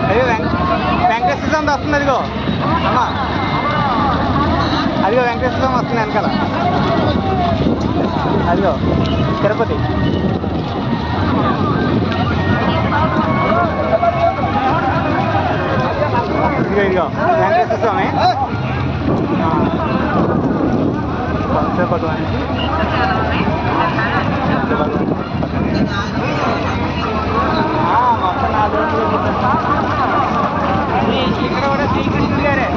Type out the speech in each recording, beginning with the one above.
అయ్యో వెంకటేశ్వర స్వామి వస్తుంది. అదిగో అమ్మా, అదిగో వెంకటేశ్వర స్వామి వస్తుంది వెనకాల. అదిగో తిరుపతి. ఇదిగో ఇదిగో వెంకటేశ్వర స్వామి. భగవాన్ మొత్తం 4 రోజులు ఇక్కడ కూడా శ్రీకృష్ణుడు గారే.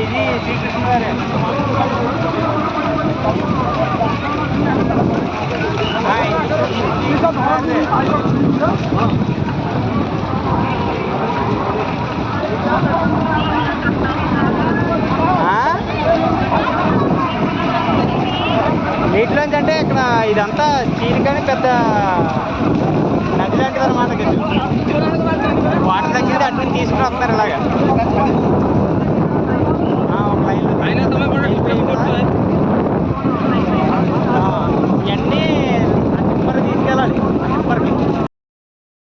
ఇది శ్రీకృష్ణుడు గారే. నీటిలోంచి అంటే ఇక్కడ ఇదంతా చీలికని పెద్ద నది లాంటిది అనమాట. వాటర్ దగ్గర అటు తీసుకుని వస్తారు ఇలాగా ఒక లైన్.